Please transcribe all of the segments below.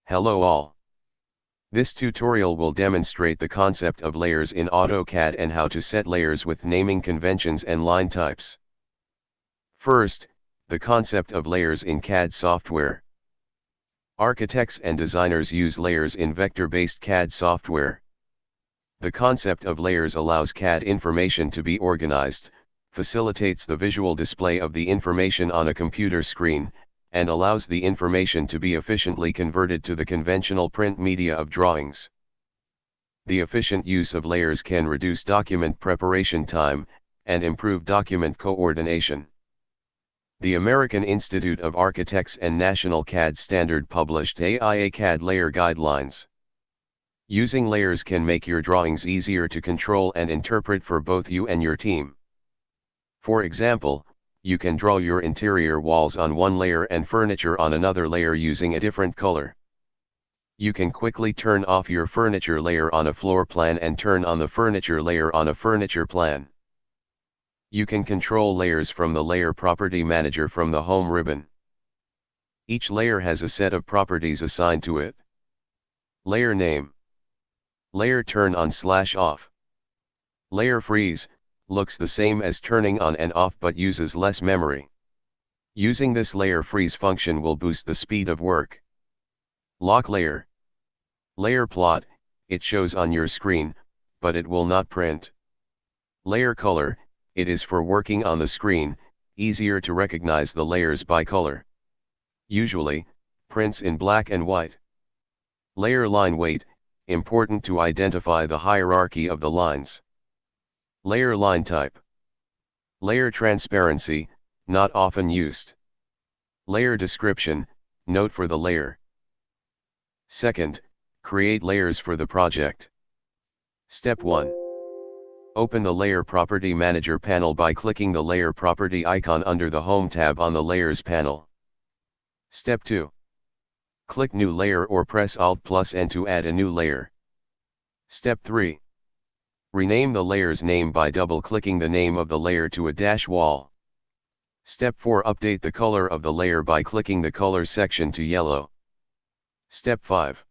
Hello all. This tutorial will demonstrate the concept of layers in AutoCAD and how to set layers with naming conventions and line types. First, the concept of layers in CAD software. Architects and designers use layers in vector-based CAD software. The concept of layers allows CAD information to be organized, facilitates the visual display of the information on a computer screen, and allows the information to be efficiently converted to the conventional print media of drawings. The efficient use of layers can reduce document preparation time, and improve document coordination. The American Institute of Architects and National CAD Standard published AIA CAD Layer Guidelines. Using layers can make your drawings easier to control and interpret for both you and your team. For example, you can draw your interior walls on one layer and furniture on another layer using a different color. You can quickly turn off your furniture layer on a floor plan and turn on the furniture layer on a furniture plan. You can control layers from the Layer Property Manager from the Home ribbon. Each layer has a set of properties assigned to it. Layer name. Layer turn on/off. Layer freeze, looks the same as turning on and off but uses less memory. Using this layer freeze function will boost the speed of work. Lock layer. Layer plot, it shows on your screen, but it will not print. Layer color, it is for working on the screen, easier to recognize the layers by color. Usually, prints in black and white. Layer line weight, important to identify the hierarchy of the lines. Layer line type. Layer transparency, not often used. Layer description, note for the layer. Second, create layers for the project. Step 1. Open the Layer Property Manager panel by clicking the Layer Property icon under the Home tab on the Layers panel. Step 2. Click New Layer or press Alt+N to add a new layer. Step 3. Rename the layer's name by double-clicking the name of the layer to a dash wall. Step 4. Update the color of the layer by clicking the Color section to yellow. Step 5.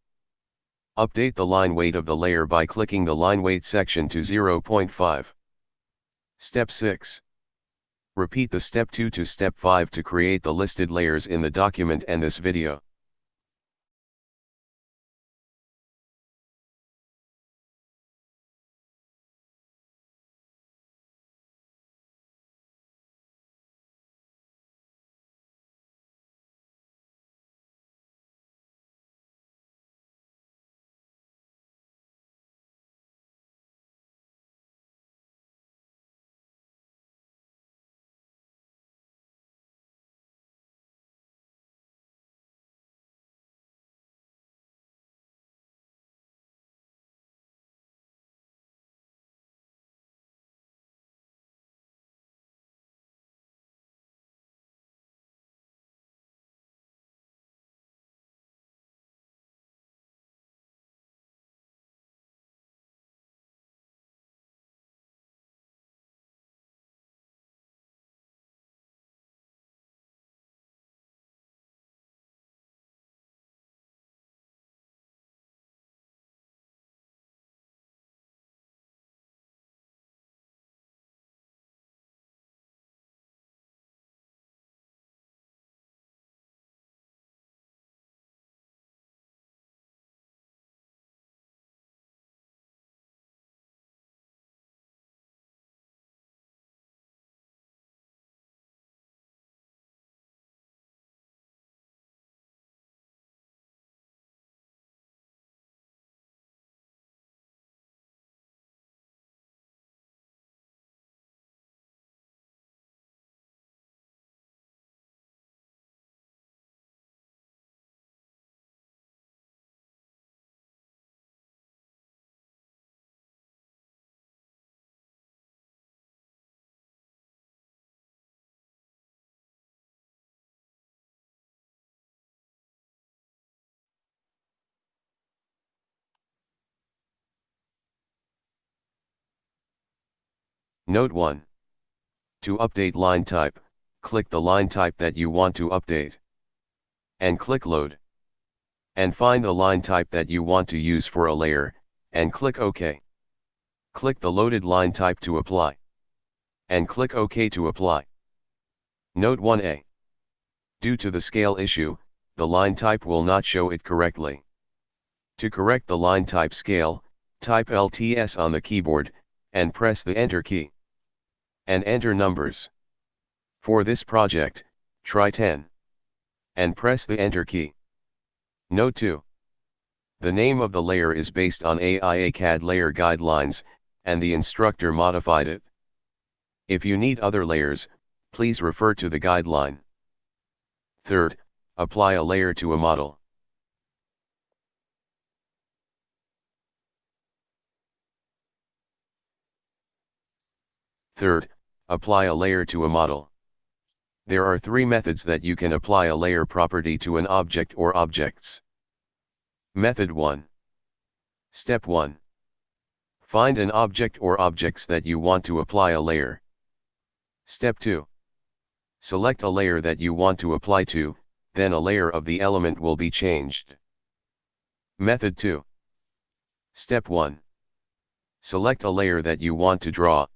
Update the line weight of the layer by clicking the Line Weight section to 0.5. Step 6. Repeat the Step 2 to Step 5 to create the listed layers in the document and this video. Note 1. To update line type, click the line type that you want to update. And click Load. And find the line type that you want to use for a layer, and click OK. Click the loaded line type to apply. And click OK to apply. Note 1A. Due to the scale issue, the line type will not show it correctly. To correct the line type scale, type LTS on the keyboard, and press the Enter key. And enter numbers. For this project, try 10. And press the Enter key. Note 2. The name of the layer is based on AIA-CAD layer guidelines, and the instructor modified it. If you need other layers, please refer to the guideline. Third, apply a layer to a model. Third, apply a layer to a model. There are 3 methods that you can apply a layer property to an object or objects. Method 1. Step 1. Find an object or objects that you want to apply a layer. Step 2. Select a layer that you want to apply to, then a layer of the element will be changed. Method 2. Step 1. Select a layer that you want to draw.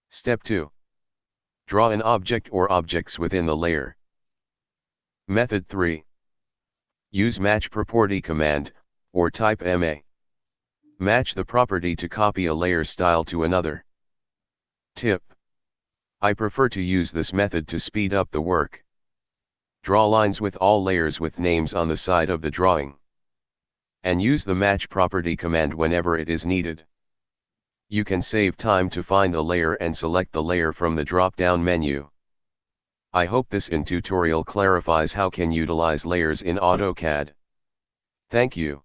Step 2. Draw an object or objects within the layer. Method 3. Use Match Property command, or type MA. Match the property to copy a layer style to another. Tip. I prefer to use this method to speed up the work. Draw lines with all layers with names on the side of the drawing. And use the Match Property command whenever it is needed. You can save time to find the layer and select the layer from the drop-down menu. I hope this tutorial clarifies how can utilize layers in AutoCAD. Thank you.